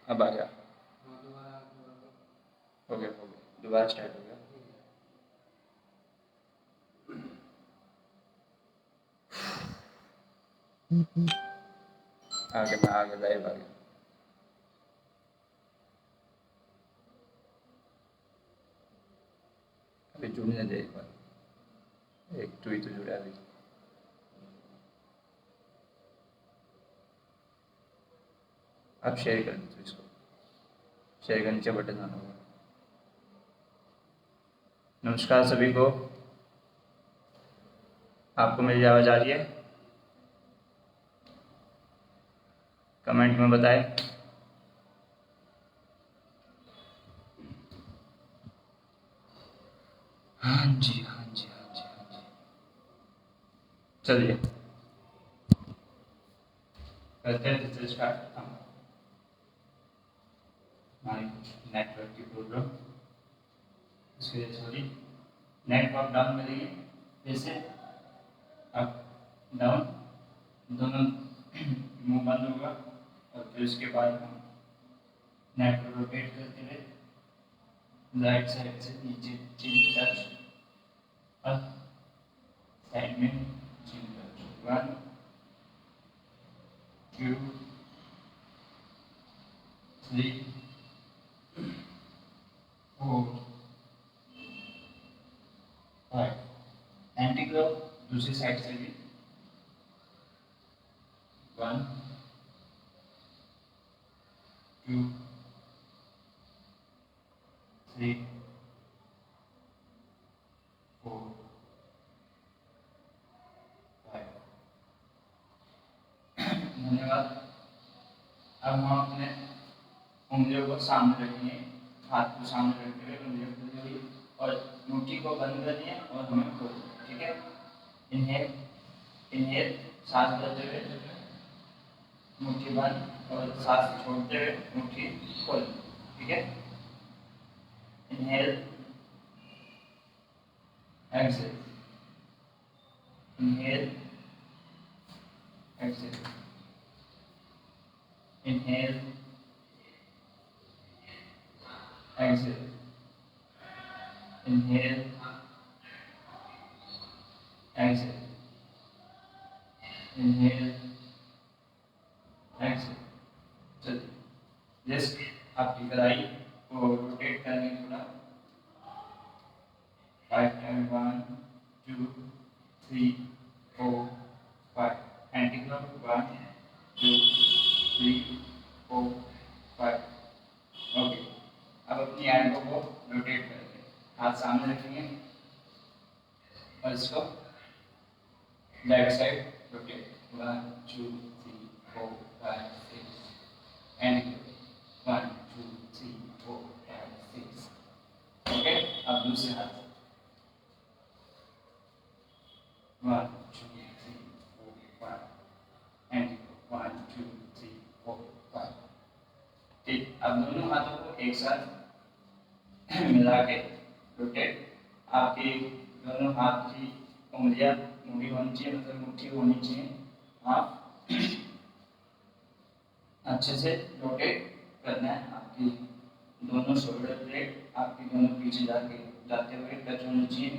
अब आ गया। हो गया दोबारा स्टार्ट हो गया। आगे मैं आगे लाइव आ गया। अभी जुड़ने दे एक बार, एक तो ही तो जुड़ा अभी। आप शेयर कर दीजिए इसको, शेयर का नीचे बटन आना होगा। नमस्कार सभी को, आपको मेरी आवाज़ आ रही है? कमेंट में बताएं। हाँ जी हाँ जी हाँ जी हाँ जी। चलिए करते हैं फिर से स्टार्ट हमारी नेटवर्क की प्रॉब्लम। इसके लिए सॉरी। नेटवर्क डाउन करेंगे, फिर से अप डाउन दोनों मुंह बंद होगा, और फिर उसके बाद हम नेटवर्क रोटेट करते हुए राइट साइड से नीचे चिन टच, अप साइड में चिन टच, 1 2 3 4 5। एंटी क्लॉक दूसरी साइड से भी 1 2 3 4 5। धन्यवाद। अब हम अपने उंगलियों को सामने रखेंगे, हाथ को सामने रखते हुए उंगलियों को जोड़िए और मुट्ठी को बंद करिए और हमें खोलिए। ठीक है, इनहेल इनहेल सांस लेते हुए मुट्ठी बंद और सांस छोड़ते हुए मुट्ठी खोल। ठीक है, inhale exhale, inhale exhale, inhale exhale, inhale exhale, inhale exhale. चलिए जस्ट आपकी कलाई को रोटेट करने थोड़ा 5 टाइम 1 2 3 4 5। Anti clock 1 2 3 4 5। ओके, अब अपनी एल्बो को रोटेट करेंगे, हाथ सामने रखेंगे और इसको left side rotate 1 2 3 4 5 6। And 1 2 3 4 5 6। Okay, अब दूसरे हाथ 1 2 3 4 5 एंड 1 2 3 4 5। ठीक, अब दोनों हाथों को एक साथ मिला के रोटेट। आपकी दोनों हाथ की उंगलियां मुड़ी होनी चाहिए, मतलब मुट्ठी होनी चाहिए। आप अच्छे से रोटेट करना है। आपकी दोनों शोल्डर ब्लेड आपकी दोनों पीछे जाते हुए टच होनी चाहिए।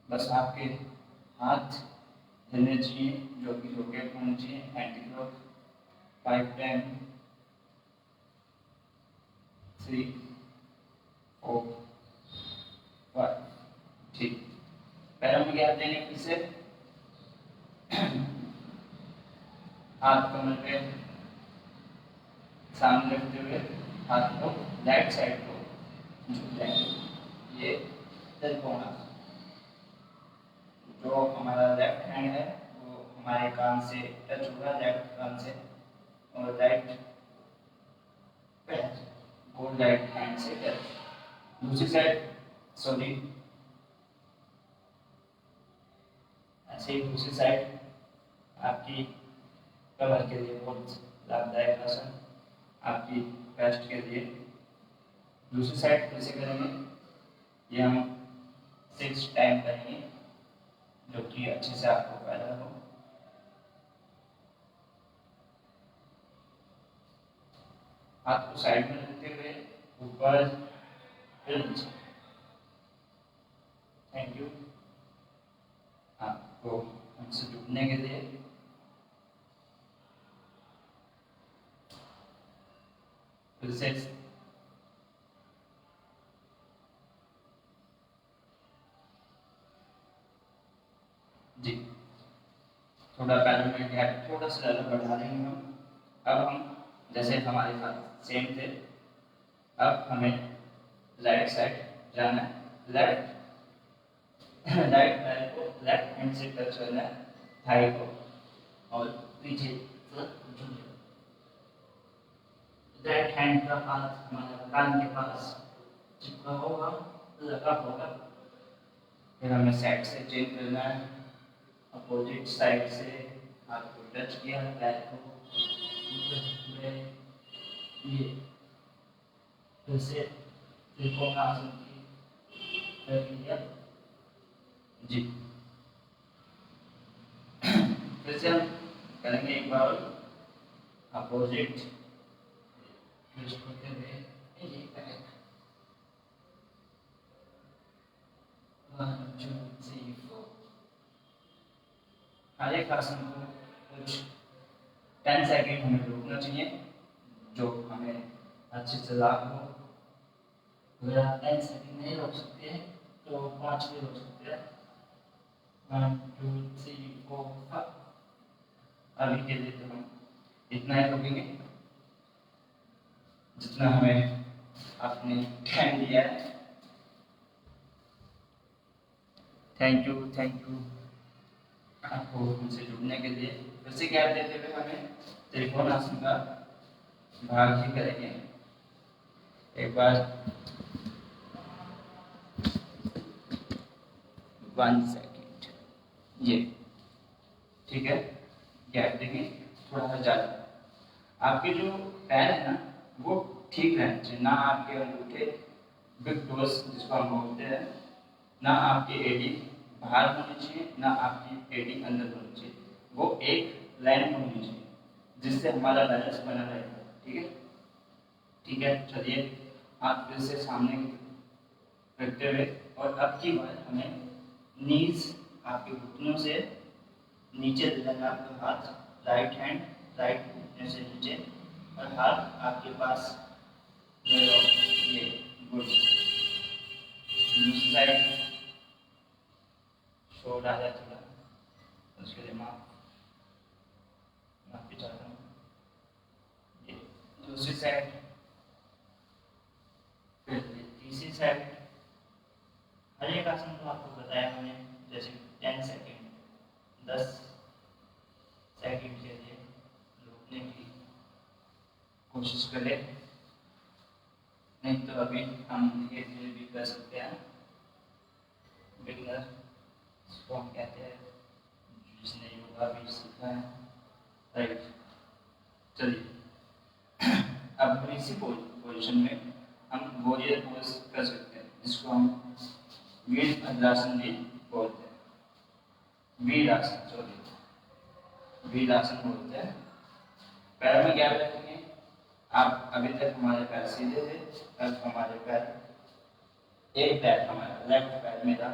बस आपके हाथ हिलने चाहिए, जो कि रोटेट होनी चाहिए। Anti clock 5 10 3 4 5। ठीक, पैरों में गैप देने फिर से हाथ कमर पे सामने रखते हुए हाथ को राइट साइड को झुकाएंगे। ये त्रिकोण, जो हमारा लेफ्ट हैंड है वो हमारे कान से टच होगा, लेफ्ट कान से, और राइट पैर वो राइट हैंड से टच। दूसरी साइड सॉरी, ऐसे ही दूसरी साइड आपकी कमर के लिए बहुत लाभदायक आसन, आपकी पेस्ट के लिए। दूसरी साइड कैसे करेंगे, ये हम 6 टाइम करेंगे, जो कि अच्छे से आपको फायदा हो। हाथ को साइड में रखते हुए ऊपर फिर नीचे। थैंक यू आपको हमसे जुड़ने के लिए। फिर से जी थोड़ा पहले में गैप थोड़ा सा ज़्यादा बढ़ा देंगे हम। अब हम जैसे हमारे हाथ सेम थे, अब हमें राइट साइड जाना है, राइट पैर को लेफ्ट हैंड से टच करना है थाई को और पीछे राइट हैंड का हाथ हमारे कान के पास चिपका होगा, लगा होगा। फिर हमें साइड से चेंज करना है, अपोजिट साइड से हाथ को टच किया, पैर को ये फिर से त्रिकोणासन की कर लिया जी। फिर से हम करेंगे एक बार अपोजिट ट्विस्ट होते हुए ये बैक 1 2 3 4। हर एक आसन को कुछ 10 सेकेंड हमें रोकना चाहिए जो हमें अच्छे से लाभ हो। अगर आप 10 सेकेंड नहीं रोक सकते हैं तो 5 भी रोक सकते हैं। 1 2 3 4 5। अभी के लिए तो हम इतना ही रोकेंगे जितना हमें आपने टाइम दिया है। थैंक यू आपको हमसे जुड़ने के लिए। वैसे गैप देते हुए हमें त्रिकोणासन का भाग भी करेंगे एक बार। 1 सेकेंड ये ठीक है, गैप देंगे थोड़ा सा ज़्यादा। आपके जो पैर है ना वो ठीक रहने चाहिए, ना आपके अंगूठे बिग टोस जिसको हम बोलते हैं, ना आपकी एडी बाहर होनी चाहिए, ना आपकी एडी अंदर होनी चाहिए। वो एक लाइन होनी चाहिए जिससे हमारा बैलेंस बना रहेगा। ठीक है, ठीक है। चलिए हाथ फिर से सामने रखते हुए और अब की बार हमें नीज आपके घुटनों से नीचे ले जाना। आपका हाथ राइट हैंड राइट घुटने से नीचे और हाथ आपके पास ये गुड। दूसरी साइड शो डाला थोड़ा, उसके लिए माफी चाहता हूँ। ये दूसरी साइड, फिर तीसरी साइड। हर एक आसन को आपको बताया मैंने, जैसे 10 सेकेंड 10 सेकेंड के लिए रोकने की कोशिश करें, नहीं तो अभी हम धीरे धीरे भी कर सकते हैं। बिगनर इसको हम कहते हैं, जिसने योगा भी सीखा है, राइट। चलिए अब हम इसी पोजिशन में हम वॉरियर पोज कर सकते हैं, जिसको हम वीरभद्रासन भी बोलते हैं। वीरासन बोलते हैं। पैर में गैप रखेंगे। आप अभी तक हमारे पैर सीधे थे, अब हमारे पैर एक पैर हमारा लेफ्ट पैर मेरा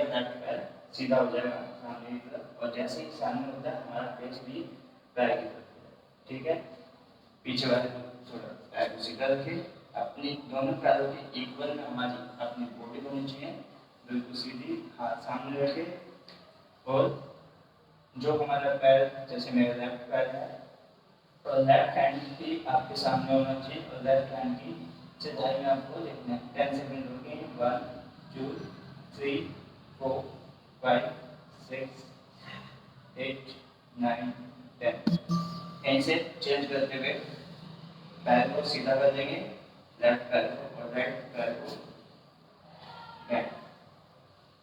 लेफ्ट पैर सीधा हो जाएगा सामने की तरफ, और जैसे ही सामने होता है हमारा फेस भी पैर की तरफ। ठीक है, पीछे वाले को थोड़ा पैर को सीधा रखिए। अपनी दोनों पैरों के इक्वल में हमारी अपनी बॉडी होनी चाहिए, बिल्कुल सीधी। हाथ सामने रखे और जो हमारा पैर, जैसे मेरा लेफ्ट पैर है तो लेफ्ट हैंड भी आपके सामने होना चाहिए और लेफ्ट हैंड की चौथाई में आपको लिखना है। 10 सेकेंड रुकें। 1 2 3 4 5 6 8 9 10। कहीं से चेंज करते हुए पैर को सीधा कर देंगे, लेफ्ट पैर को, और राइट पैर को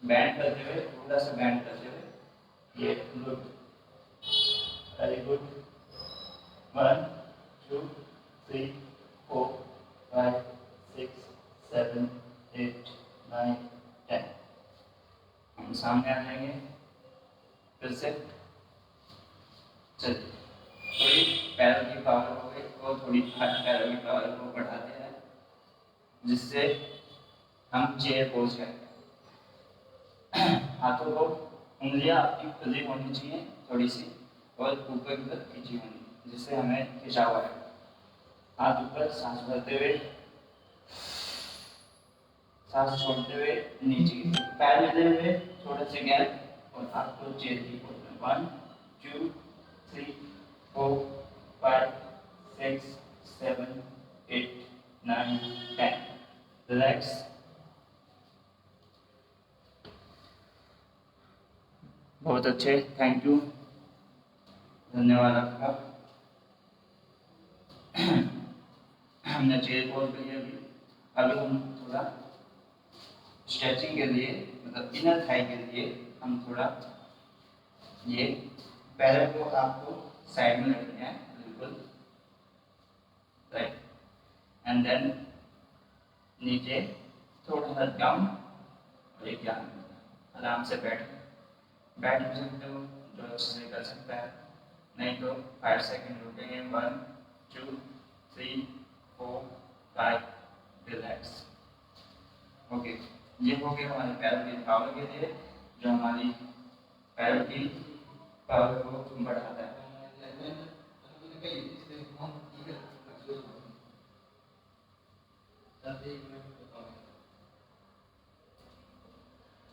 बैंड करते हुए, थोड़ा सा बैंड करते हुए। ये गुड, वेरी गुड। 1 2 3 4 5 6 7 8 9 10। हम सामने आ जाएंगे फिर से। चलिए थोड़ी पैरों की पावर हो गई और थोड़ी थोड़ी पैरों की पावर को बढ़ाते हैं, जिससे हम चेयर पोज करते हैं। हाथों को उंगलियां आपकी खुली होनी चाहिए थोड़ी सी, और ऊपर की तरफ खींची होनी, जिससे हमें खिंचाव आए। हाथ ऊपर, सांस भरते हुए, सांस छोड़ते हुए नीचे की तरफ, पैर मिले हुए, थोड़ा सा गैप, और आपको चेयर की पोज में 1 2 3 4 5 6 7 8 9 10 रिलैक्स। बहुत अच्छे, थैंक यू, धन्यवाद आपका। हमने चेयर पोज कर लिया। अभी हम थोड़ा स्ट्रेचिंग के लिए, मतलब इनर थाई के लिए, हम थोड़ा ये पैरों को आपको साइड में रखने हैं, बिल्कुल राइट, एंड देन नीचे थोड़ा सा डाउन, और एक आराम से बैठ भी सकते हो, जो अच्छे से कर सकता है। नहीं तो 5 सेकेंड रुकेंगे, 1 2 3 4 5, रिलैक्स। ओके, ये हो गया हमारे पैरों की पावर के लिए, जो हमारी पैरों की पावर को बढ़ाता है।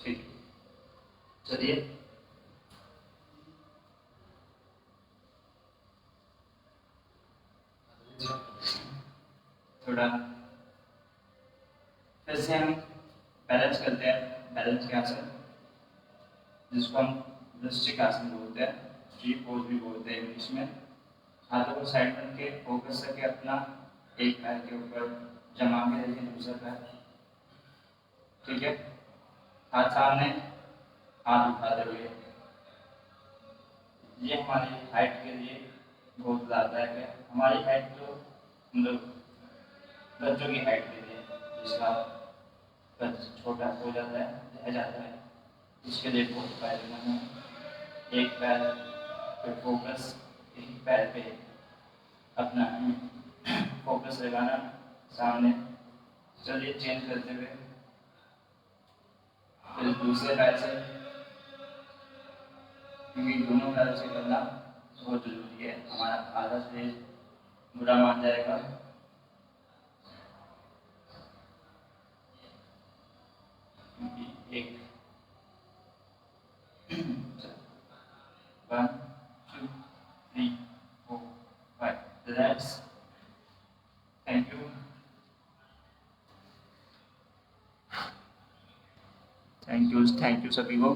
ठीक, चलिए थोड़ा फिर से हम बैलेंस करते हैं, बैलेंस के आसन, जिसको हम वृश्चिक आसन बोलते हैं, ट्री पोज भी बोलते हैं इंग्लिश में। हाथों को साइड करके फोकस करके अपना एक पैर के ऊपर जमा के रखिए, दूसरा पैर, ठीक है, हाथ सामने, हाथ उठाते हुए। ये हमारी हाइट के लिए बहुत लाभदायक है। हमारी हाइट तो मतलब बच्चों की हाइट के लिए, जिसका कद छोटा हो जाता है, रह जाता है, इसके लिए बहुत फायदेमंद है। एक पैर पे फोकस, एक पैर पे अपना फोकस लगाना सामने। चलिए चेंज करते हुए, फिर दूसरे पैर से, क्योंकि दोनों पैर से करना बहुत जरूरी है, हमारा आधा शरीर बुरा मान जाएगा। एक 1 2 3 4 5, relax, thank you, thank you सभी को।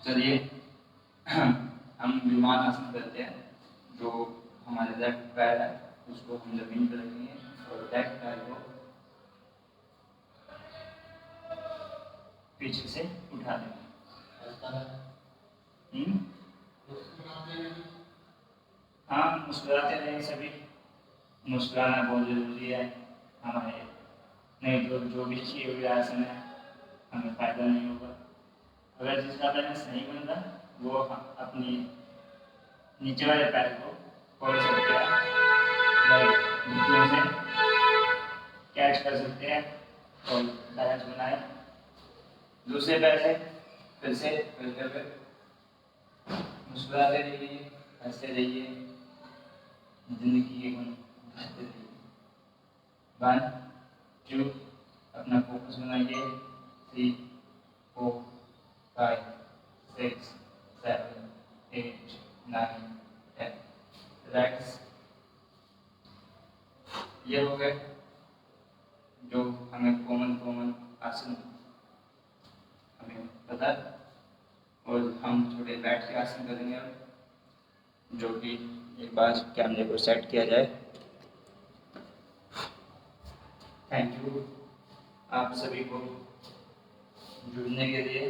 चलिए हम विमान आसन करते हैं। जो हमारे लेफ्ट पैर है उसको हम जमीन पर रखेंगे, और लेफ्ट पैर को पीछे से उठा देंगे। हाँ, मुस्कुराते रहें सभी, मुस्कुराना बहुत जरूरी है हमारे, नहीं तो जो भी किए हुए आसन है हमें फायदा नहीं होगा। अगर जिसका बैलेंस नहीं बन रहा, वो अपनी नीचे वाले पैर को खोल सकते हैं, राइट, घुटनों से कैच कर सकते हैं और बैलेंस बनाए। दूसरे पैर से फिर से करते हुए मुस्कुराते रहिए, हंसते रहिए, जिंदगी के गुण हंसते रहिए। 1 2, अपना फोकस बनाइए, 3 4 5 6 7 8 9 10, रिलैक्स। ये हो गए जो हमें कॉमन आसन हमें पता है, और हम थोड़े बैठ के आसन करेंगे अब, जो कि एक बार कैमरे को सेट किया जाए। थैंक यू आप सभी को जुड़ने के लिए,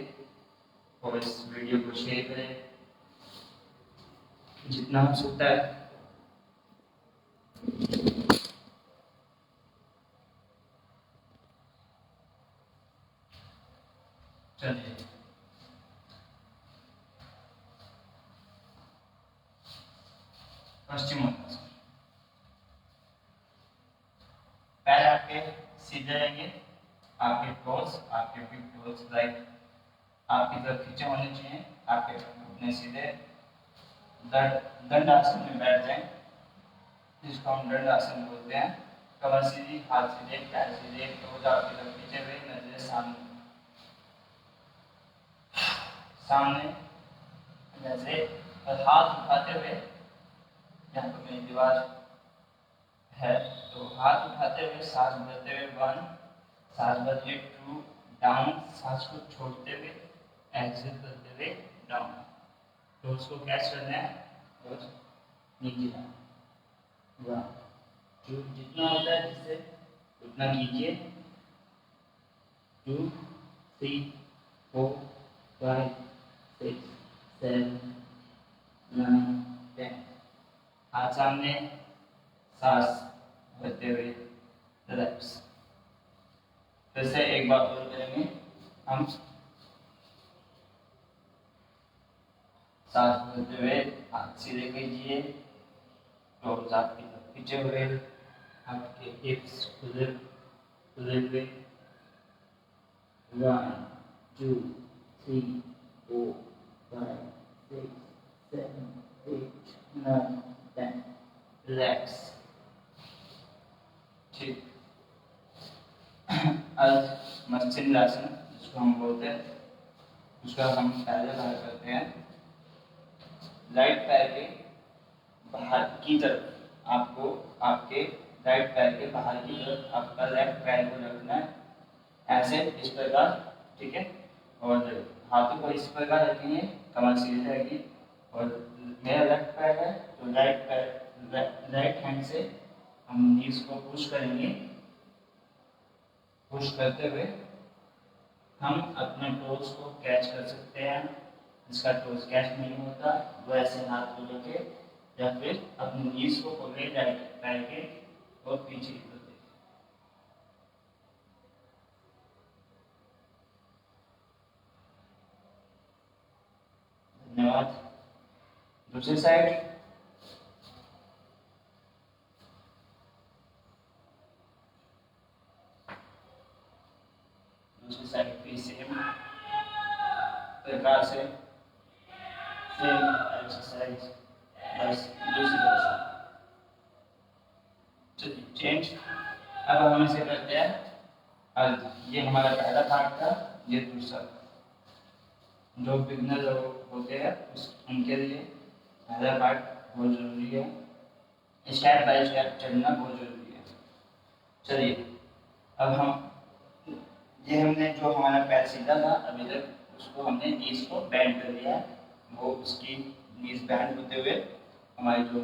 और इस वीडियो को शेयर करें जितना हो सकता है। चलिए पश्चिमोत्तासन। पैर आपके सीधे रहेंगे, आपके टोस, आपके बिग टोस राइट आपकी तरफ खींचे होने चाहिए, आपके घुटने सीधे। दंड आसन में बैठ जाएं, जिसको हम दंड आसन बोलते हैं। कमर सीधी, हाथ सीधे, पैर सीधे, टोज आपकी तरफ खींचे हुए, नजरें सामने सामने नजरे और हाथ उठाते हुए, यहाँ पर मेरी दीवार है तो हाथ उठाते हुए सांस भरते हुए 1, सांस भरते 2 डाउन, सांस को छोड़ते हुए एक्सेल करते हुए डाउन। तो उसको कैच करना है और नीचे लाना। 1 2 जितना होता है जिससे उतना कीजिए। 2 3 4 5 6 7 9 10। हाथ सामने, सांस भरते हुए रिलैक्स। फिर से एक बार और करेंगे हम। सांस भरते हुए हाथ सीधे कीजिए, टोज आपकी तरफ खींचे हुए, आपके हिप्स खुले हुए। 1 2 3 4 5 6 7 8 9 10। रिलैक्स। ठीक। आज मत्स्येंद्रासन जिसको हम बोलते हैं, उसका हम पहले बार करते हैं। राइट पैर के बाहर की तरफ आपको, आपके राइट पैर के बाहर की तरफ आपका लेफ्ट पैर को रखना है, ऐसे इस प्रकार, ठीक है। और हाथों को इस प्रकार रखेंगे, कमर सीधी रहेगी। और मेरा लेफ्ट पैर है तो राइट हैंड से हम नीज को पुश करेंगे। पुश करते हुए हम अपने टोज को कैच कर सकते हैं। जिसका टोज कैच नहीं होता वो ऐसे हाथ को लेके या फिर अपनी नीज को पकड़े राइट पैर के और पीछे की तरफ। धन्यवाद। दूसरी साइड। दूसरी साइड भी सेम प्रकार से सेम एक्सरसाइज, बस दूसरी तरफ से। चलिए चेंज। अब हम इसे करते हैं अर्ध। ये हमारा पहला पार्ट था, ये दूसरा। जो बिगनर होते हैं उनके लिए पहला पार्ट बहुत जरूरी है। स्टेप बाय स्टेप चलना बहुत जरूरी है। चलिए अब हम, ये हमने जो हमारा पैर सीधा था अभी तक, उसको हमने नीज को बैंड कर दिया है। वो उसकी नीज बैंड होते हुए हमारी जो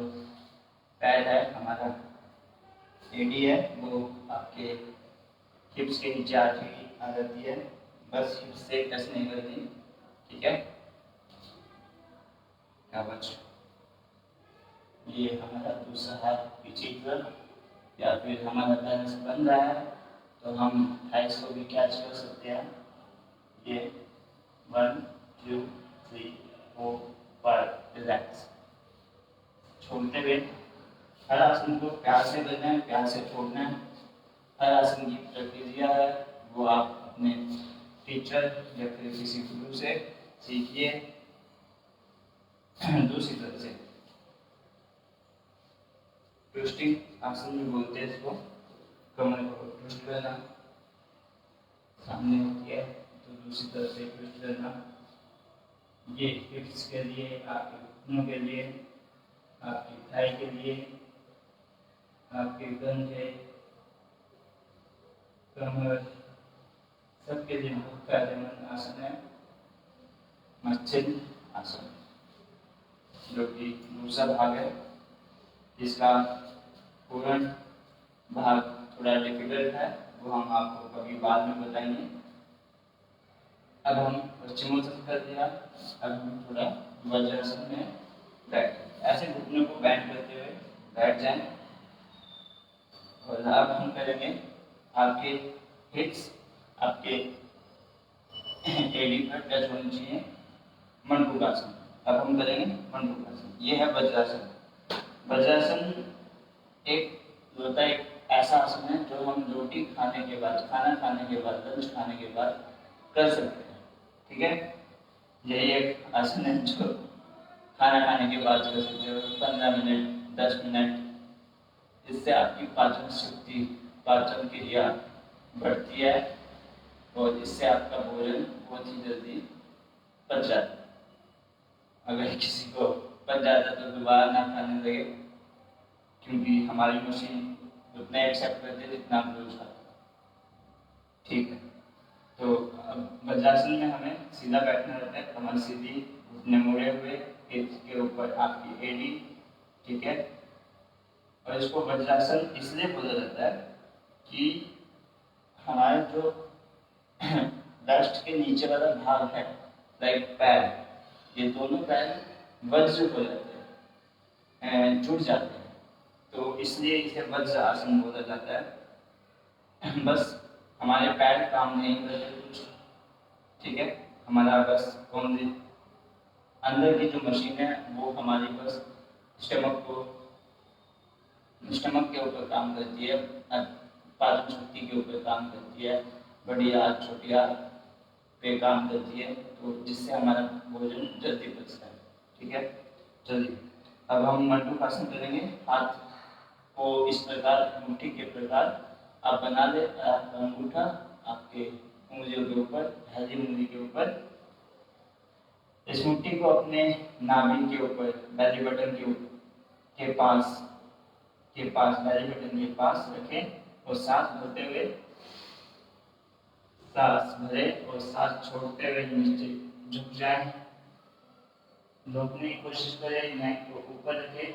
पैर है, हमारा एडी है, वो आपके हिप्स के नीचे आ जाती है। बस हिप्स से टच नहीं करती, ठीक है। क्या बच, ये हमारा दूसरा हाथ पीछे की तरफ, या फिर हमारा बैलेंस बन रहा है तो हम थाइस को भी कैच कर सकते हैं। ये 1 2 3 4 5 रिलैक्स। छोड़ते हुए हर आसन को प्यार से करना है, प्यार से छोड़ना है। हर आसन की प्रक्रिया है वो आप अपने टीचर या फिर किसी गुरु से सीखिए। दूसरी तरफ से ट्विस्टिंग आसन भी बोलते हैं इसको। कमर को ट्विस्ट करना, सामने होती है तो दूसरी तरफ से ट्विस्ट करना। ये हिप्स के लिए, आपके घुटनों के लिए, आपकी थाई के लिए, आपके कंधे, कमर, सबके लिए बहुत फायदेमंद आसन है मत्स्येंद्र आसन, जो कि दूसरा भाग है। जिसका पूर्ण भाग थोड़ा डिफिकल्ट है, वो हम आपको कभी बाद में बताएंगे। अब हम पश्चिमोत्तासन कर दिया, अब हम थोड़ा वज्रासन में बैठ, ऐसे घुटनों को बैंड करते हुए बैठ जाएं। और अब हम करेंगे, आपके हिप्स आपके एडी पर टच होनी चाहिए, मणिपुरासन। अब हम करेंगे मणिपुरासन। ये है वज्रासन। वज्रासन एक होता है, एक ऐसा आसन है जो हम रोटी खाने के बाद, खाना खाने के बाद, लंच खाने के बाद कर सकते हैं। ठीक है, यही एक आसन है जो खाना खाने के बाद कर सकते हो, 15 मिनट 10 मिनट। इससे आपकी पाचन शक्ति, पाचन क्रिया बढ़ती है और इससे आपका भोजन बहुत ही जल्दी पच जाता है। अगर किसी को पच जाता है तो दोबारा ना खाने लगे, क्योंकि हमारी मशीन उतना एक्सेप्ट करती है जितना आप रोज खाते हैं। ठीक है, तो अब वज्रासन में हमें सीधा बैठना रहता है, कमर सीधी, घुटने मुड़े हुए, इसके ऊपर आपकी एड़ी। ठीक है, और इसको वज्रासन इसलिए बोला जाता है कि हमारे जो दस्ट के नीचे वाला भाग है, लाइक पैर, ये दोनों पैर वज्र हो जाते हैं, जुड़ जाते हैं, तो इसलिए इसे वज्र आसन बोला जाता है। बस हमारे पैर काम नहीं करते कुछ। ठीक है, हमारा बस ओनली अंदर की जो मशीन है वो हमारी बस स्टमक के ऊपर काम करती है, पाचन शक्ति के ऊपर काम करती है, बड़ी आंत छोटी आंत पे काम करती है, तो जिससे हमारा भोजन जल्दी पचता है। ठीक है, चलिए अब हम मंडूकासन करेंगे। हाथ को इस प्रकार मुट्ठी के प्रकार आप बना ले, अंगूठा आपके उंगलियों के ऊपर, पहली उंगली के ऊपर, इस मुट्ठी को अपने नाभि के ऊपर, बेली बटन के पास बेली बटन के पास रखें और सांस भरते हुए, सांस भरे और सांस छोड़ते हुए नीचे झुक जाए। झुकने की कोशिश करें, नेक को ऊपर रखें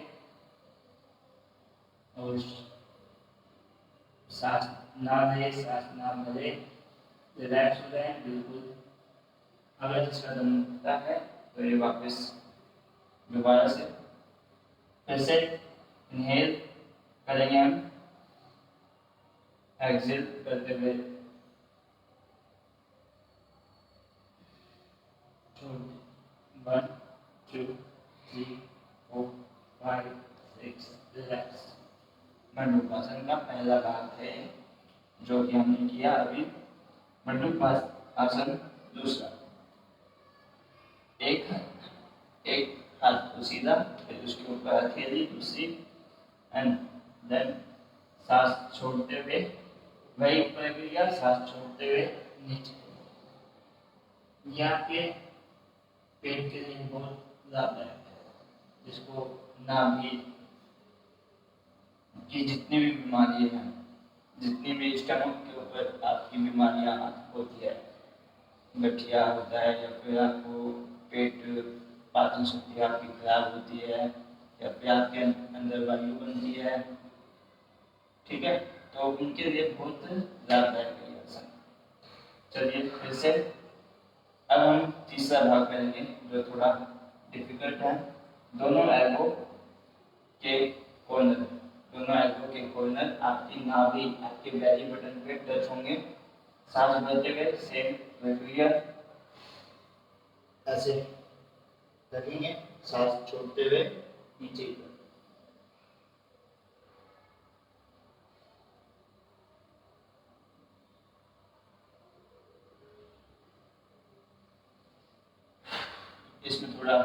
और सांस ना ले, सांस ना भरे, रिलैक्स हो जाए बिल्कुल। अगर जिसका दम उठता है तो ये वापस दोबारा से फिर से इनहेल करेंगे हम, एक्सेल करते हुए 1 2 3 4 5 6 रिलैक्स। मंडूकासन का पहला भाग है जो कि हमने किया अभी। मंडूकासन दूसरा, एक हाथ को सीधा, फिर उसके ऊपर हथेली दूसरी, एंड देन सांस छोड़ते हुए वही प्रक्रिया, सांस छोड़ते हुए नीचे। यहाँ पे पेट के लिए बहुत लाभदायक है, जिसको नाभि की जितनी भी बीमारी है, जितनी भी स्टमक के ऊपर आपकी बीमारियां होती है, गठिया होता है या फिर आपको पेट, पाचन शक्ति आपकी खराब होती है या फिर आपके अंदर वायु बनती है, ठीक है, तो उनके लिए बहुत लाभदायक है आसन। चलिए फिर से अब हम तीसरा भाग करेंगे जो थोड़ा डिफिकल्ट है। दोनों एल्बो के कॉर्नर आपकी नाभि, आपके बेली बटन पे टच होंगे। सांस भरते हुए सेम प्रक्रिया ऐसे रखेंगे, सांस छोड़ते हुए नीचे की तरफ। इसमें थोड़ा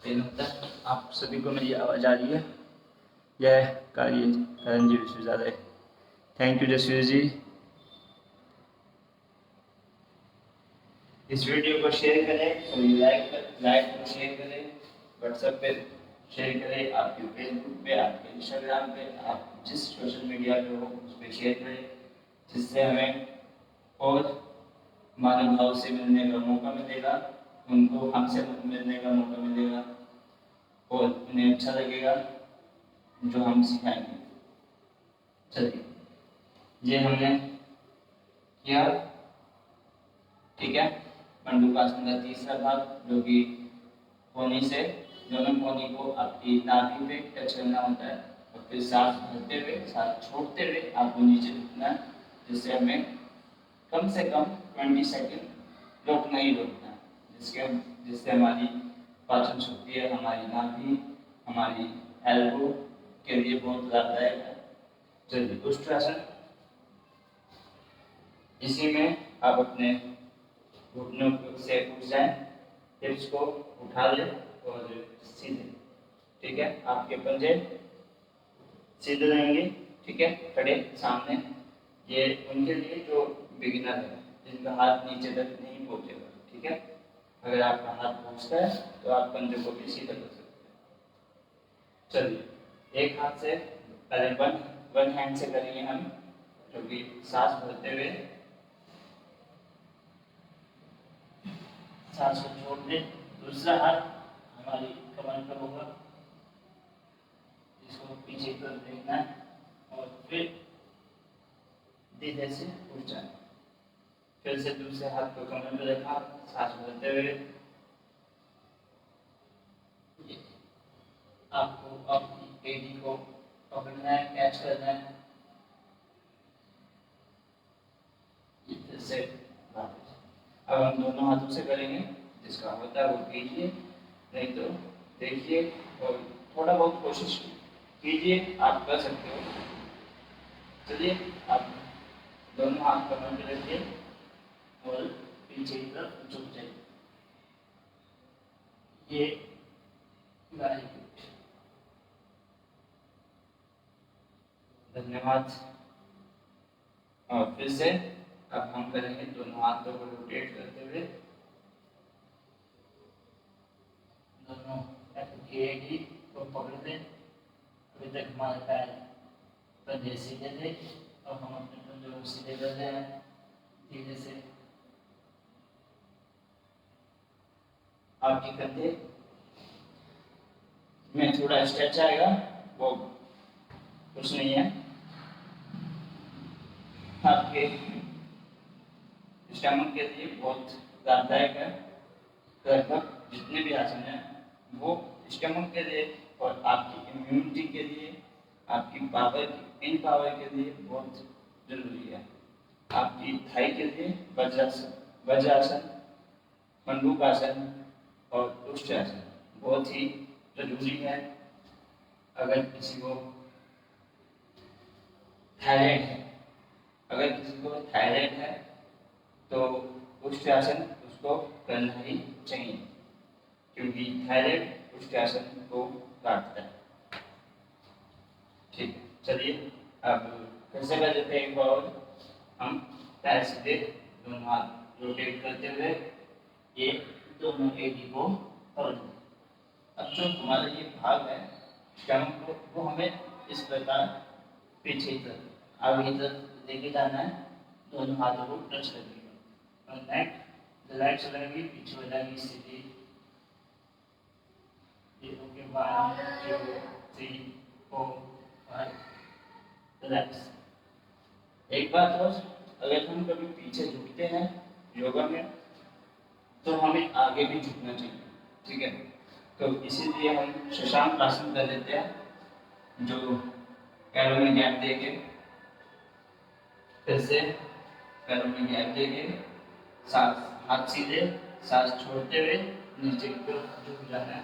पेन होता है। आप सभी को मेरी आवाज़ आ रही है? यह कार्य करण जी विश्वविद्यालय। थैंक यू जसवीर जी। इस वीडियो को शेयर करें, सभी लाइक को शेयर करें, व्हाट्सएप पे शेयर करें, आपके फेसबुक पे, आपके इंस्टाग्राम पे, आप जिस सोशल मीडिया पे हो उस पर शेयर करें, जिससे हमें और मानव भाव से मिलने का मौका मिलेगा, उनको हमसे मिलने का मौका मिलेगा और उन्हें अच्छा लगेगा जो हम सिखाएंगे। चलिए ये हमने किया, ठीक है। मंडूकासन का तीसरा भाग जो कि कोहनी से, दोनों कोहनी को आपकी नाभि पे टच करना होता है और फिर सांस भरते हुए, सांस छोड़ते हुए आपको नीचे झुकना है, जिससे हमें कम से कम 20 सेकंड रोकना ही रोकना है, जिससे हमारी पाचन शक्ति है, हमारी नाभि, हमारी एल्बो के लिए बहुत लाभदायक है। चलिए उष्ट्रासन, इसी में आप अपने घुटनों से उठ जाएं, हिप्स को उठा लें और सीधे, ठीक है, आपके पंजे सीधे रहेंगे, ठीक है, खड़े सामने। ये उनके लिए जो बिगिनर है, जिनका हाथ नीचे तक नहीं पहुंचेगा, ठीक है। अगर आपका हाथ पहुंचता है तो आप पंजे को भी सीधा कर सकते हैं। चलिए एक हाथ से पहले वन हैंड से करेंगे हम, जो कि सांस भरते हुए सांस को छोड़ दे। दूसरा हाथ हमारी कमर पर होगा, इसको पीछे कर देखना है और फिर धीरे से उठ जाए। फिर से दूसरे हाथ को कमर पर रखा, सांस भरते हुए आपको अपनी एडी को पकड़ना है, कैच करना है। फिर से वापस। अब हम दोनों हाथों से करेंगे, जिसका होता है वो कीजिए, नहीं तो देखिए और थोड़ा बहुत कोशिश कीजिए, आप कर सकते हो। चलिए आप दोनों हाथ कमर पे रखिए और पीछे की तरफ झुक जाइए। ये वेरी गुड, धन्यवाद। और फिर से अब हम करेंगे दोनों हाथों को रोटेट करते हुए, दोनों एडी को पकड़ लें। अभी तक हमारे पैर पंजे सीधे थे, अब हम अपने पंजों को सीधे कर रहे हैं धीरे से। आपके कंधे में थोड़ा स्ट्रेच आएगा, वो कुछ नहीं है। आपके स्टमक के लिए बहुत लाभदायक है। लगभग जितने भी आसन हैं वो स्टमक के लिए और आपकी इम्यूनिटी के लिए, आपकी पावर इन पावर के लिए बहुत जरूरी है। आपकी थाई के लिए वज्रासन, मंडूक आसन और उष्ट्रासन बहुत ही जरूरी है। अगर किसी को थायराइड है, तो उष्ट्रासन उसको करना ही चाहिए, क्योंकि थायराइड उष्ट्रासन को काटता है। ठीक है, चलिए अब फिर से कर लेते हैं एक बार। हम पैर सीधे, दोनों हाथ रोटेट करते हुए ये दोनों एडी को पकड़ लें। अब जो हमारा ये भाग है स्टमक को, वो हमें इस प्रकार पीछे की तरफ आगे की तरफ लेके जाना है। दोनों हाथों को टच करेंगे और नेक राइट से लगेगी, पीछे हो जाएगी सीधी। Okay, 1 2 3 4 5 relax. एक बात और, अगर हम कभी पीछे झुकते हैं योगा में तो हमें आगे भी झुकना चाहिए, ठीक है। तो इसीलिए हम शशांक आसन कर लेते हैं, जो पैरों में गैप देके, फिर से पैरों में गैप देके सांस, हाथ सीधे, सांस छोड़ते हुए नीचे की तरफ झुक जाना है।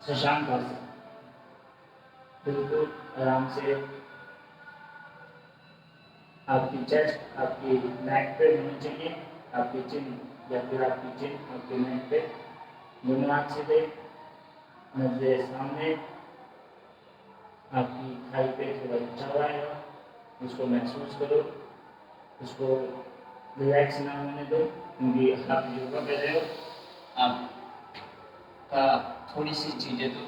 शशांक आसन बिल्कुल आराम से, आपकी चेस्ट आपकी नेक पे होनी चाहिए, आपकी चिन या फिर आपकी चिन आपके नेक पे। दोनों हाथ सीधे, नजरें सामने, आपकी थाई पे थोड़ा ऊंचा आएगा, उसको महसूस करो, उसको रिलैक्स ना होने दो, क्योंकि आप योगा कर रहे हो। आपका थोड़ी सी चीज़ें तो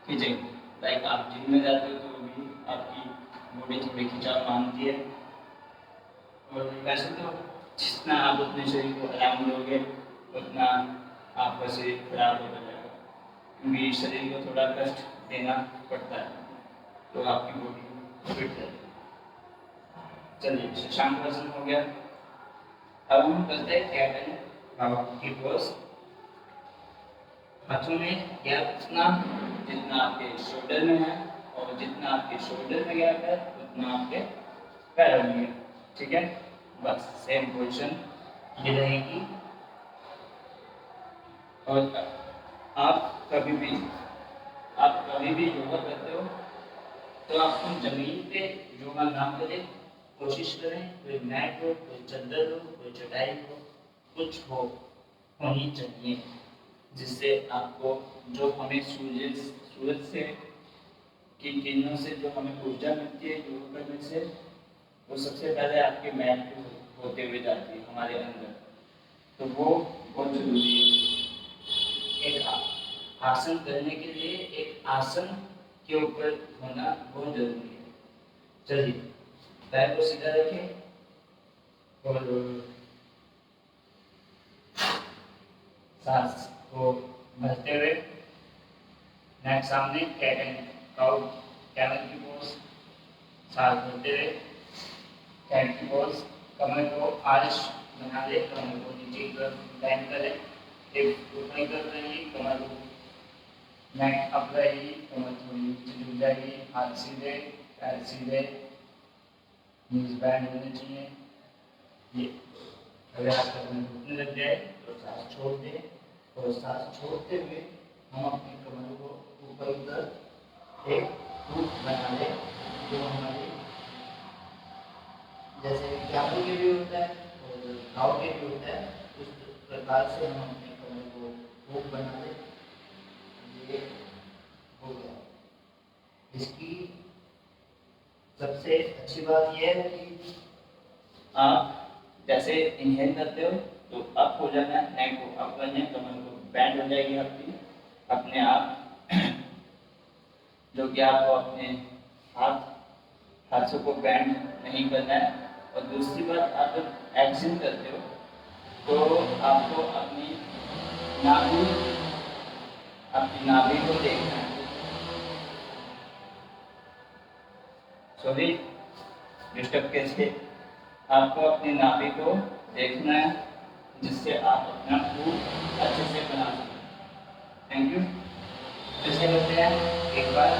खींचेंगे, लाइक आप जिम में जाते हो तो भी आपकी बॉडी थोड़ी खिंचाव मांगती है। और वैसे तो जितना आप अपने शरीर को आराम दोगे उतना आपका शरीर खराब होता जाएगा, क्योंकि शरीर को थोड़ा कष्ट देना पड़ता है तो आपकी बॉडी फिट जाएगी। चलिए शशांक आसन हो गया। अब हम करते हैं कैट की पोज। हाथों में गैप जितना आपके शोल्डर में है, और जितना आपके शोल्डर में गैप है उतना आपके पैरों में है, ठीक है। बस सेम पोजीशन ये रहेगी। और आप कभी भी आप जमीन पे योगा ना करें, कोशिश करें, कोई मैट हो, कोई चादर हो, कोई चटाई हो, कुछ होनी चाहिए, जिससे आपको जो हमें सूरज से की किरणों से जो हमें ऊर्जा मिलती है योग करने से, वो सबसे पहले आपके मैट पे होते हुए जाती है हमारे अंदर, तो वो बहुत जरूरी है। एक आसन करने के लिए एक आसन के ऊपर होना बहुत जरूरी है। चलिए पैर को सीधा रखें और सांस को भरते हुए नेक सामने, कैट एंड काउ कैमल की पोज, सांस भरते हुए कैट की पोज, कमर को आर्च बना ले, कमर को नीचे की तरफ बेंड करें, हिप ऊपर की तरफ रहेगी, कमर को नेक अप रहेगी, कमर थोड़ी नीचे झुक जाएगी, हाथ सीधे, पैर सीधे, नीज बैंड होने चाहिए। ये अगर आपका कमर घुटने लग जाए तो सांस छोड़ दें, और सांस छोड़ते हुए हम अपनी कमर को ऊपर की तरफ एक हुक बना लें, जो हमारी जैसे कैमल के भी होता है और काऊ के भी होता है, उस प्रकार से हम अपनी कमर को हुक बना लें। ये हो गया। इसकी सबसे अच्छी बात यह है कि आप जैसे इनहेल करते हो तो अप हो जाना है, नेक को अप करना है, कमर को बैंड हो जाएगी आपकी अपने आप, जो कि आपको अपने हाथों को बैंड नहीं करना है। और दूसरी बात, आप जब एक्शन करते हो तो आपको अपनी नाभि को देखना है, सॉरी डिस्टर्ब कैसे, आपको अपनी नाभि को देखना है, जिससे आप अपना फूड अच्छे से बना सकें। Thank you. फिर से करते हैं एक बार,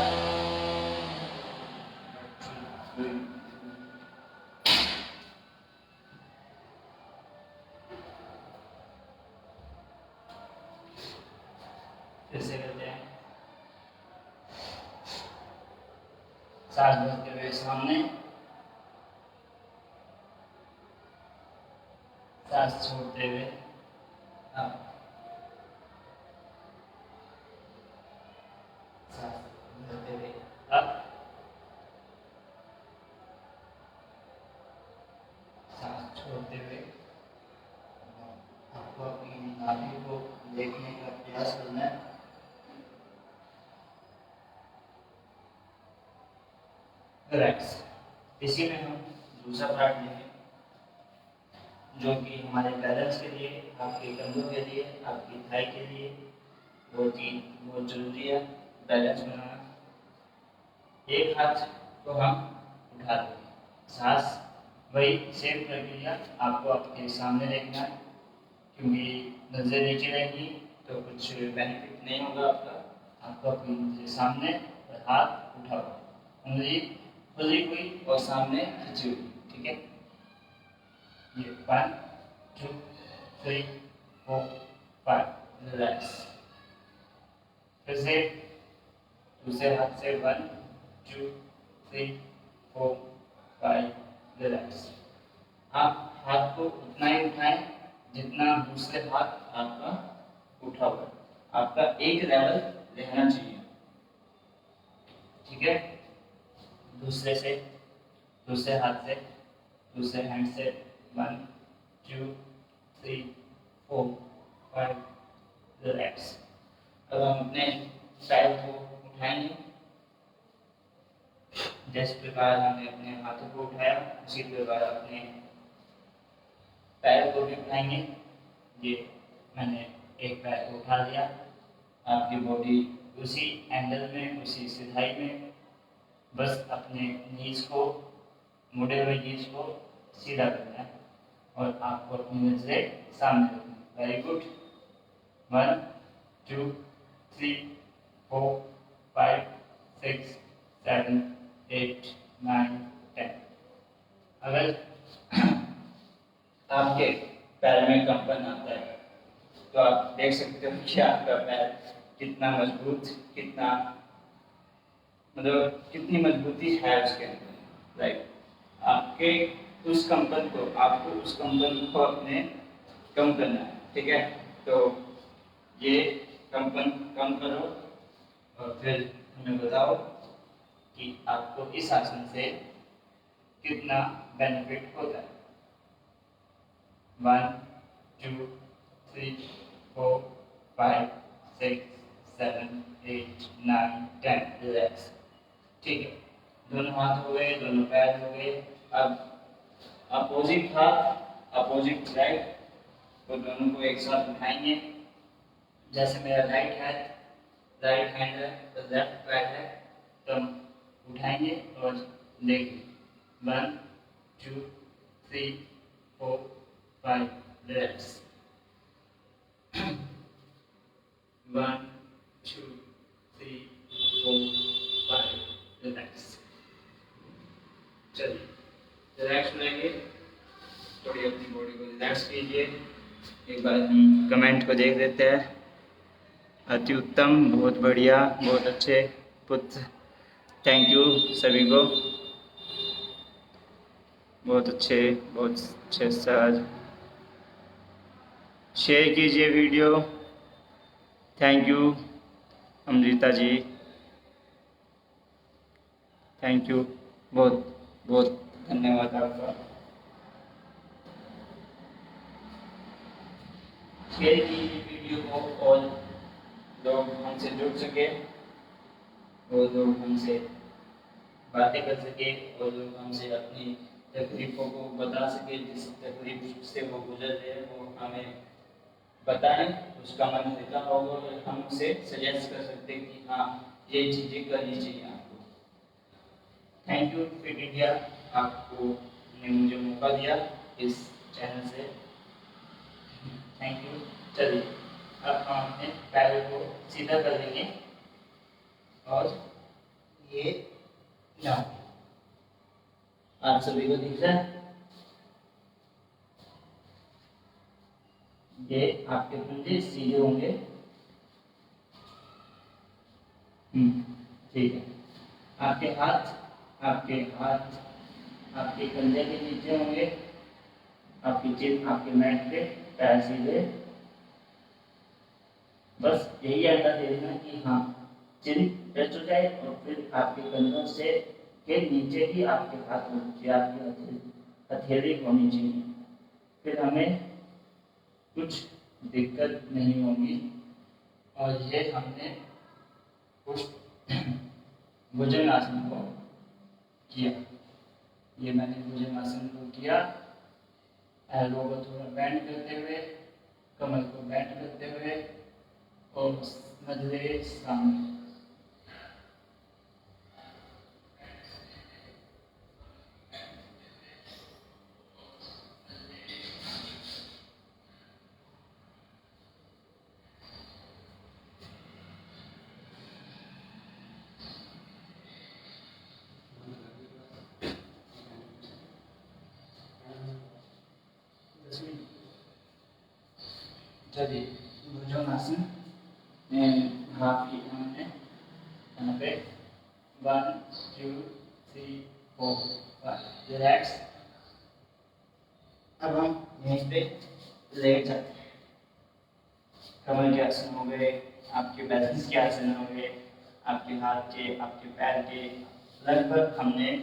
फिर से करते हैं, सांस भरते हुए सामने, सांस छोड़ते हुए अप, सांस भरते हुए अप, सांस छोड़ते हुए। आपको अपनी नाभि को देखने का प्रयास करना है। रिलैक्स। इसी में हम दूसरा पार्ट लेंगे, जो कि हमारे बैलेंस के लिए, आपके कंधों के लिए, आपकी थाई के लिए बहुत जरूरी है बैलेंस बनाना। एक हाथ को हम उठा देंगे, सांस वही सेम प्रक्रिया आपको आपके सामने देखना है, क्योंकि नजर नीचे रहेगी तो कुछ बेनिफिट नहीं होगा आपको अपनी नजर सामने और हाथ उठा हुआ, उंगली खुली हुई और सामने खिंची हुई, ठीक है। ये 1 2 3 4 5, रिलैक्स। फिर से दूसरे हाथ से 1 2 3 4 5, रिलैक्स। आप हाथ को उतना ही उठाएं जितना दूसरे हाथ आपका उठा हुआ है, आपका एक लेवल रहना चाहिए, ठीक है। दूसरे हाथ से, दूसरे हैंड से 1 2 3 4 5, रिलैक्स। अब हम अपने पैर को उठाएंगे, जिस प्रकार हमने अपने हाथों को उठाया उसी प्रकार अपने पैर को भी उठाएंगे। ये मैंने एक पैर को उठा लिया, आपकी बॉडी उसी एंगल में, उसी सिधाई में, बस अपने नीज को, मुड़े हुए नीज को सीधा करना है और आपको अपनी नजरें सामने रखनी है। Very good. 1 2 3 4 5 6 7 8 9 10। अगर आपके पैर में कंपन आता है तो आप देख सकते हो कि आपका पैर कितना मजबूत, कितना मतलब कितनी मजबूती है उसके अंदर, राइट। आपके उस कंपन को आपको उस कंपन को अपने कम करना है, ठीक है। तो ये कंपन कम करो और फिर हमें बताओ कि आपको इस आसन से कितना बेनिफिट होता है। 1 2 3 4 5 6 7 8 9 10 रिलैक्स, ठीक है। दोनों हाथ हो गए, दोनों पैर हो गए। अब अपोजिट हाथ अपोजिट राइट, तो दोनों को एक साथ उठाएंगे। जैसे मेरा राइट हैंड है तो लेफ्ट पैर है, तो हम उठाएंगे और लेंगे। 1 2 3 4 5 रिलैक्स। 1 2 3 4 5 रिलैक्स। चलिए रिलैक्स रहेंगे, थोड़ी अपनी बॉडी को रिलैक्स कीजिए। एक बार हम कमेंट को देख लेते हैं। अति उत्तम, बहुत बढ़िया, बहुत अच्छे पुत्र, थैंक यू सभी को, बहुत अच्छे सर। शेयर कीजिए video, thank you Amrita ji, thank you, बहुत बहुत धन्यवाद आपका। शेयर कीजिए वीडियो को और लोग हमसे जुड़ सके और लोग हमसे बातें कर सके और लोग हमसे अपनी तकलीफों को बता सके। जिस तकलीफ से वो गुजर रहे हैं वो हमें बताएं, उसका मन हल्का होगा और हम उसे सजेस्ट कर सकते हैं कि हाँ ये चीज़ें करनी चाहिए आपको। थैंक यू फिट इंडिया, आपको ने मुझे मौका दिया इस चैनल से, थैंक यू। चलिए अब हम अपने पैरों को सीधा कर लेंगे और ये जाओ, आप सभी को दिख रहा है, ये आपके पंजे सीधे होंगे, ठीक है। आपके हाथ आपके कंधे के नीचे होंगे, आपकी चिप आपके मैट पे, पैर सीधे। बस यही अंदाज देखना कि हाँ चिन टच हो जाए और फिर आपके कंधों से के नीचे ही आपके हाथ होने चाहिए, आपकी हथेली होनी चाहिए। फिर हमें कुछ दिक्कत नहीं होगी। और ये हमने उस भुजंगासन को किया, ये मैंने भुजंगासन को किया, एल्बो को थोड़ा बेंड करते हुए, कमर को बेंड करते हुए और नजरे सामने। चलिए भुजंगासन में हाथ की हमने यहाँ पे 1 2 3 4 5 रिलैक्स। अब हम यहीं पे लेट जाते हैं। कमर के आसन हो गए, आपके बैलेंस के आसन हो गए, आपके हाथ के आपके पैर के, लगभग हमने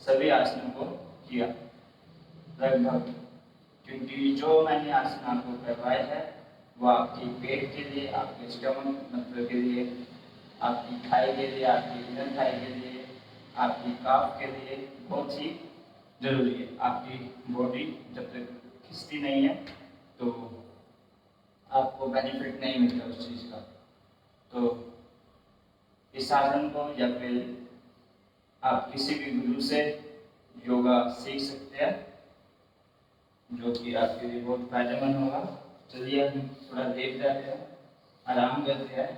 सभी आसनों को किया लगभग, क्योंकि जो मैंने आसन आपको करवाए हैं वो आपके पेट के लिए, आपके स्टमक मतलब के लिए, आपकी थाई के लिए, आपकी इनर थाई के लिए, आपकी काफ के लिए बहुत ही जरूरी है। आपकी बॉडी जब तक खिंचती नहीं है तो आपको बेनिफिट नहीं मिलता उस चीज़ का। तो इस आसन को या फिर आप किसी भी गुरु से योगा सीख सकते हैं, जो कि आपके लिए बहुत फायदेमंद होगा। चलिए हम थोड़ा देख जाते हैं, आराम करते हैं,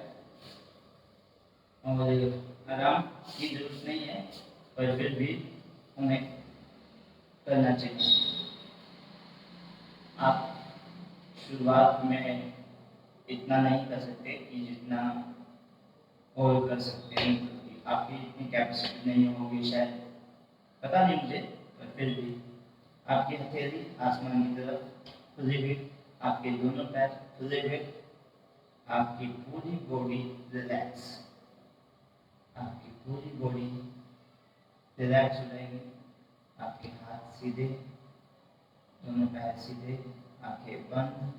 और आराम की जरूरत नहीं है पर फिर भी हमें करना चाहिए। आप शुरुआत में इतना नहीं कर सकते कि जितना और कर सकते हैं, आपकी इतनी कैपेसिटी नहीं होगी शायद, पता नहीं मुझे, पर फिर भी आपकी हथेली आसमान की तरफ खुली हुई, आपके दोनों पैर खुले हुए, आपकी पूरी बॉडी रिलैक्स, आपकी पूरी बॉडी रिलैक्स हो जाएगी। आपके हाथ सीधे, दोनों पैर सीधे, आंखें बंद,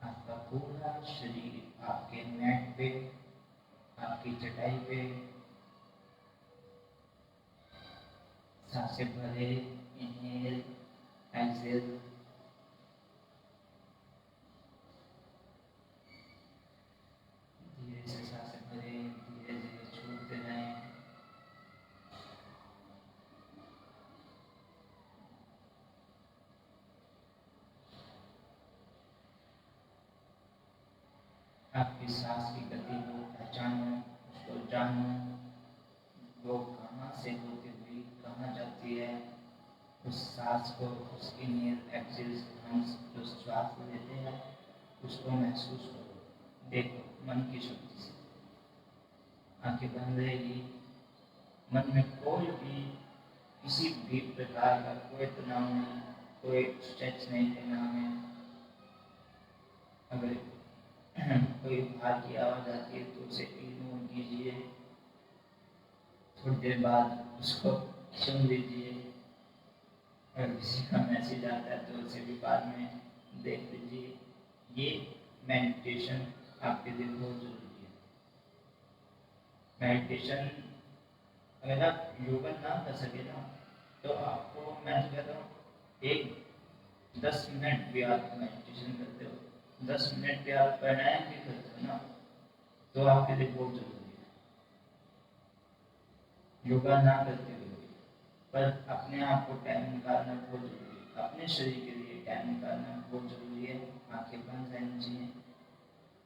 आपका पूरा शरीर आपके मैट पे, आपकी चटाई पे सांसें भरे, इनहेल एक्सहेल, धीरे से सांसें भरे, धीरे धीरे छोड़ते जाएं। आपकी सांस की गति को पहचानो, उसको जानो, वो कहाँ से होती हुई कहाँ जाती है। उस सांस को, उस इनहेल एक्सहेल हम जो श्वास लेते हैं उसको महसूस करो, देखो मन की शक्ति से। आंखें बंद रहेगी, मन में कोई भी किसी भी प्रकार का कोई तनाव नहीं, कोई स्ट्रेच नहीं करना है। अगर कोई बाहर की आवाज आती है तो उसे इग्नोर कीजिए, थोड़ी देर बाद उसको सुन लीजिए। अगर किसी का मैसेज आता है तो उसे भी बाद में देख लीजिए। ये मेडिटेशन आपके लिए बहुत जरूरी है। मेडिटेशन अगर आप योगा ना कर सके ना, तो आपको मैं तो कहता हूँ एक 10 मिनट भी आप मेडिटेशन करते हो, 10 मिनट भी आप प्राणायाम भी करते हो ना, तो आपके लिए बहुत जरूरी है। योगा ना करते हुए पर अपने आप को टाइम निकालना बहुत जरूरी है, अपने शरीर के लिए टाइम निकालना बहुत जरूरी है। आंखें बंद रहनी चाहिए,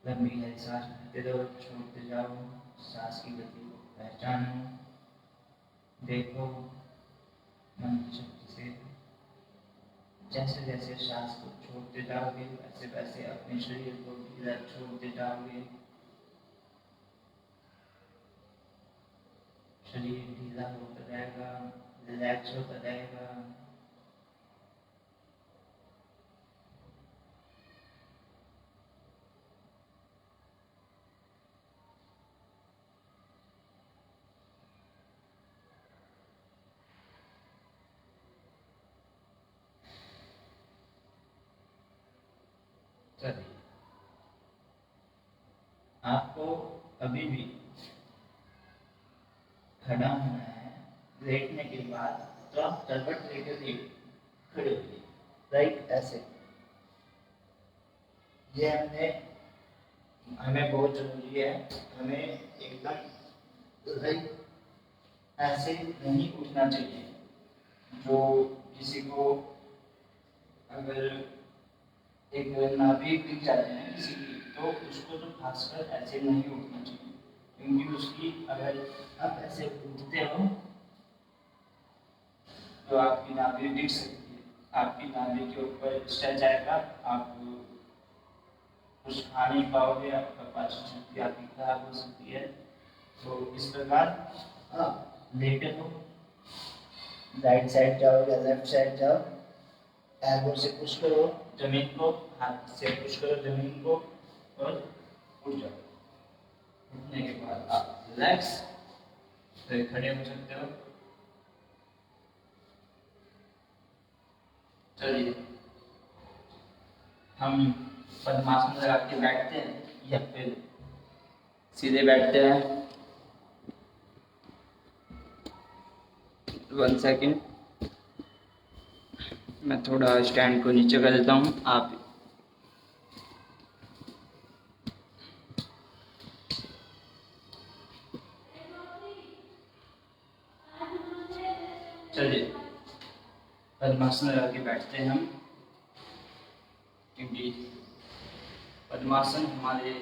लंबी गहरी सांस लेते रहो, छोड़ते जाओ, सांस की गति को पहचानो, देखो मन की शक्ति से। जैसे जैसे सांस को छोड़ते जाओगे वैसे वैसे अपने शरीर को ढीला छोड़ते जाओगे, शरीर ढीला होता रहेगा, रिलैक्स होता रहेगा। चलिए, आपको अभी भी खड़ा होना है। लेटने के बाद तो आप करवट लेकर खड़े होइए, राइट ऐसे। ये हमें बहुत जरूरी है, हमें एकदम राइट ऐसे नहीं उठना चाहिए। जो किसी को अगर एक नाभि दिख जाती है किसी की, तो उसको तो खासकर ऐसे नहीं उठना चाहिए, क्योंकि उसकी अगर आप ऐसे उठते हो तो आपकी नाभि दिख सकती है, आपकी नाभि के ऊपर स्ट्रेच आएगा, आप कुछ खा नहीं पाओगे, आपका पाचन शक्ति आपकी खराब हो सकती है। तो इस प्रकार आप लेटे हो, राइट साइड जाओ या लेफ्ट साइड जाओ, एल्बो से पुश करो जमीन को, हाथ से पुश करो जमीन को और उठ जाओ। उठने के बाद आप रिलैक्स फिर खड़े हो सकते हो। चलिए, हम पद्मासन लगा के बैठते हैं या फिर सीधे बैठते हैं। 1 सेकेंड, मैं थोड़ा स्टैंड को नीचे कर देता हूँ। आप चलिए, पद्मासन लगा के बैठते हैं हम, क्योंकि पद्मासन हमारे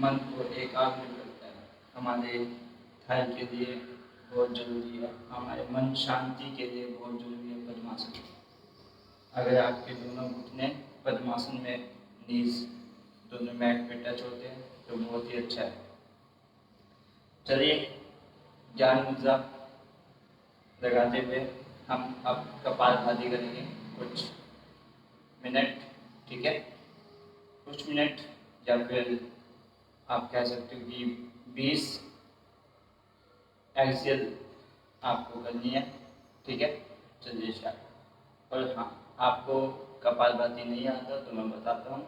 मन को एकाग्र करता है, हमारे ध्यान के लिए बहुत जरूरी है, हमारे मन शांति के लिए बहुत जरूरी है पद्मासन। अगर आपके दोनों घुटने पद्मासन में नीज दोनों मैट पे टच होते हैं तो बहुत ही अच्छा है। चलिए ज्ञान मुद्रा लगाते हुए हम अब कपालभाति करेंगे कुछ मिनट, ठीक है। कुछ मिनट या फिर आप कह सकते हो कि 20 एक्सेल आपको करनी है, ठीक है। चलिए स्टार्ट। और हाँ, आपको कपालभाति नहीं आता तो मैं बताता हूँ।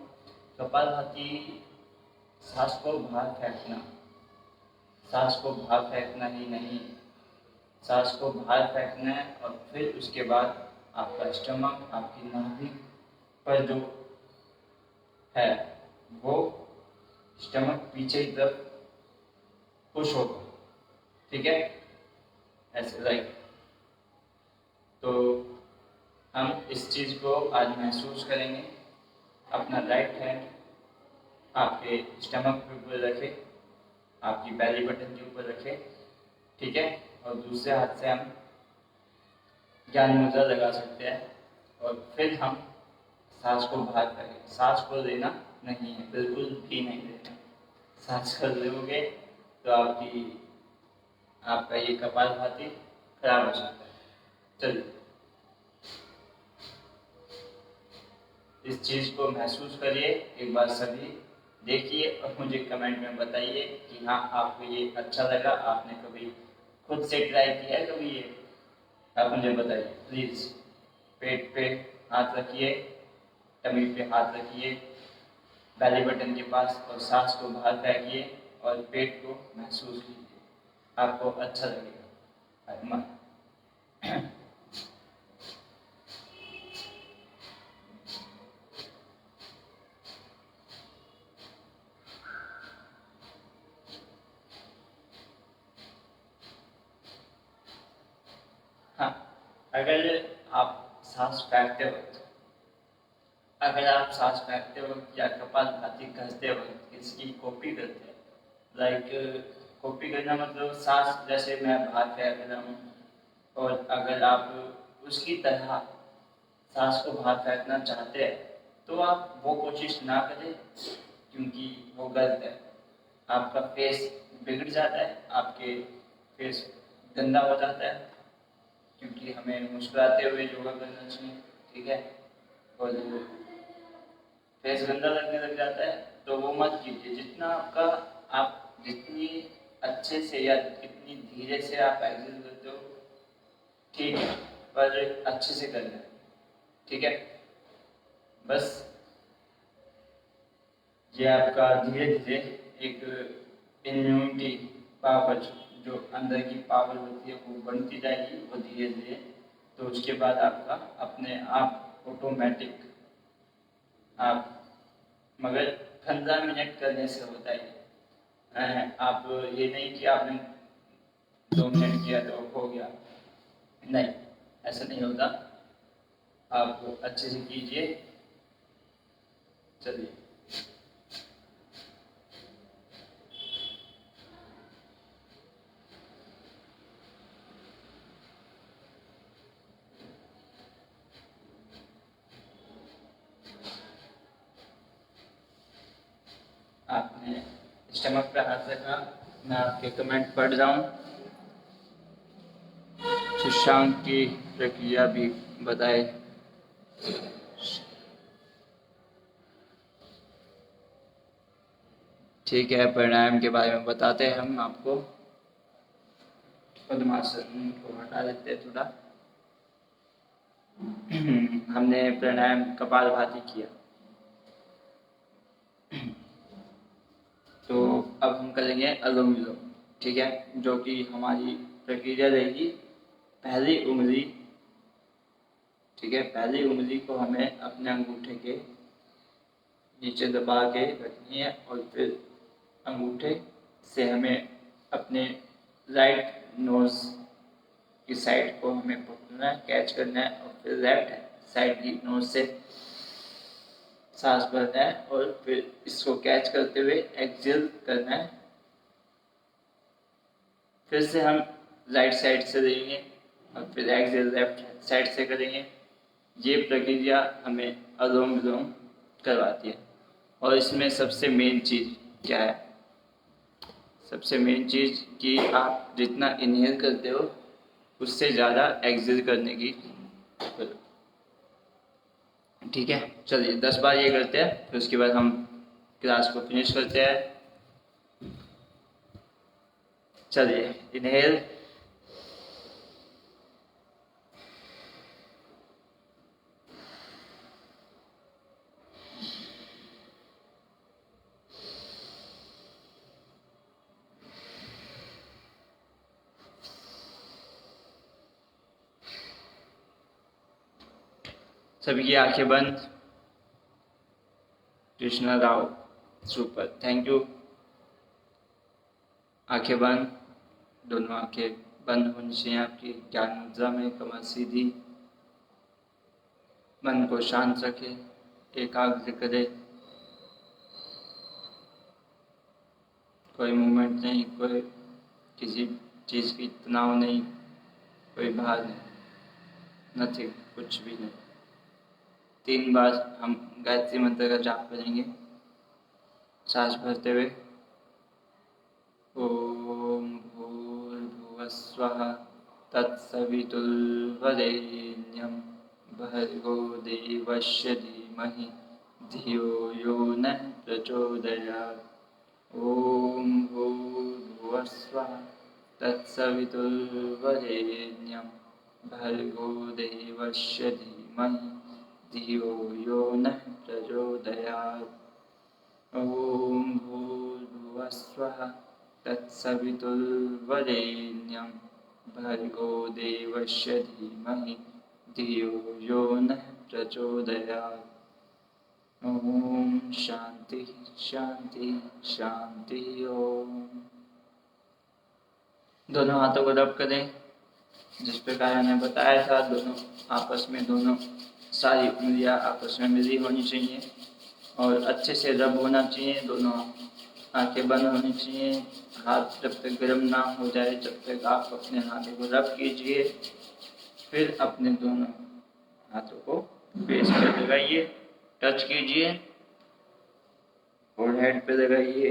कपालभाति सांस को बाहर फेंकना, सांस को बाहर फेंकना ही नहीं, सांस को बाहर फेंकना है और फिर उसके बाद आपका स्टमक, आपकी नाभि पर जो है वो स्टमक पीछे की तरफ पुश होगा, ठीक है, ऐसे राइट। तो हम इस चीज़ को आज महसूस करेंगे। अपना राइट हैंड आपके स्टमक के ऊपर रखें, आपकी बेली बटन के ऊपर रखें, ठीक है। और दूसरे हाथ से हम ज्ञान मुद्रा लगा सकते हैं और फिर हम सांस को बाहर करें। सांस को लेना नहीं है, बिल्कुल भी नहीं लेना। सांस कर लोगे तो आपका ये कपालभाति खराब हो सकता है। चलिए इस चीज़ को महसूस करिए एक बार सभी, देखिए और मुझे कमेंट में बताइए कि हाँ आपको ये अच्छा लगा। आपने कभी खुद से ट्राई किया है कभी ये? आप मुझे बताइए प्लीज़। पेट पे हाथ रखिए, टमी पे हाथ रखिए, बेली बटन के पास, और सांस को बाहर फेंकिए और पेट को महसूस कीजिए, आपको अच्छा लगेगा। हाँ, अगर आप सांस फेंकते वक्त या कपालभाति करते वक्त इसकी कॉपी करते हैं, लाइक कॉपी करना मतलब सांस जैसे मैं बाहर फेंक रहा हूँ, और अगर आप उसकी तरह सांस को बाहर फेंकना चाहते हैं तो आप वो कोशिश ना करें, क्योंकि वो गलत है। आपका फेस बिगड़ जाता है, आपके फेस गंदा हो जाता है, क्योंकि हमें मुस्कुराते हुए योगा करना चाहिए, ठीक है। और फेस गंदा लगने लग जाता है तो वो मत कीजिए। जितना आप जितनी अच्छे से या कितनी धीरे से आप एक्सरसाइज करते हो, ठीक है, पर अच्छे से करना है, ठीक है। बस ये आपका धीरे धीरे एक इम्यूनिटी पावर, जो अंदर की पावर होती है वो बनती जाएगी, वो धीरे धीरे। तो उसके बाद आपका अपने आप ऑटोमेटिक आप, मगर 15 मिनट करने से होता है। आप ये नहीं कि आपने 2 मिनट किया तो हो गया, नहीं, ऐसा नहीं होता। आप अच्छे से कीजिए। चलिए आपने स्टमक पे हाथ रखा, मैं आपके कमेंट पढ़ रहा हूँ। शशांक की प्रक्रिया भी बताए। ठीक है, प्राणायाम के बारे में बताते हैं हम आपको। पद्मासन को हटा देते हैं थोड़ा। हमने प्राणायाम कपालभाति किया, तो अब हम करेंगे अनुलोम विलोम, ठीक है। जो कि हमारी प्रक्रिया रहेगी, पहली उंगली, ठीक है, पहली उंगली को हमें अपने अंगूठे के नीचे दबा के रखनी है और फिर अंगूठे से हमें अपने राइट नोज की साइड को हमें पकड़ना है, कैच करना है, और फिर लेफ्ट साइड की नोज से सांस भरना है और फिर इसको कैच करते हुए एक्सहेल करना है। फिर से हम राइट साइड से देंगे और फिर एक्सहेल लेफ्ट साइड से करेंगे। ये प्रक्रिया हमें अनुलोम विलोम करवाती है। और इसमें सबसे मेन चीज़ क्या है? सबसे मेन चीज़ कि आप जितना इनहेल करते हो उससे ज़्यादा एक्सेल करने की करो। ठीक है, चलिए 10 बार ये करते हैं, फिर उसके बाद हम क्लास को फिनिश करते हैं। चलिए, इनहेल, सभी की आंखें बंद। Krishna Rao, super, thank you. आंखें बंद, दोनों आंखें बंद होनी चाहिए आपकी। ज्ञान मुद्रा में, कमर सीधी, मन को शांत रखें, एकाग्र करें, कोई मूवमेंट नहीं, कोई किसी चीज़ की तनाव नहीं, कोई भार नहीं, नथिंग, कुछ भी नहीं। 3 बार हम गायत्री मंत्र का जाप करेंगे सांस भरते हुए। ओम भूर्भुवस्वः तत्सवितुर्वरेण्यं भर्गो देवस्य धीमहि धियो यो नः प्रचोदयात्। ओम भूर्भुवस्वः तत्सवितुर्वरेण्यं भर्गो देवस्य धीमहि धियो यो नः प्रचोदयात्। ओम भूर्भुवस्वः तत्सवितुर्वरेण्यं भर्गो देवस्य धीमहि धियो यो नः प्रचोदयात्। ओम शांति शांति शांति। ओम। दोनों हाथों को रब करें जिस प्रकार मैंने बताया था। दोनों आपस में, दोनों सारी उंगलियां आपस में मिली होनी चाहिए और अच्छे से रब होना चाहिए। दोनों आंखें बंद होनी चाहिए। हाथ जब तक गर्म ना हो जाए जब तक आप अपने हाथों को रब कीजिए। फिर अपने दोनों हाथों को फेस पे लगाइए, टच कीजिए, फोरहेड पे लगाइए,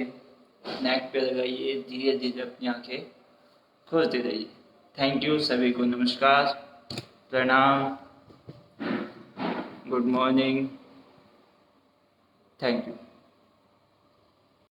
नेक पे लगाइए। धीरे धीरे अपनी आंखें खोलते रहिए। थैंक यू सभी को। नमस्कार, प्रणाम, गुड मॉर्निंग, थैंक यू।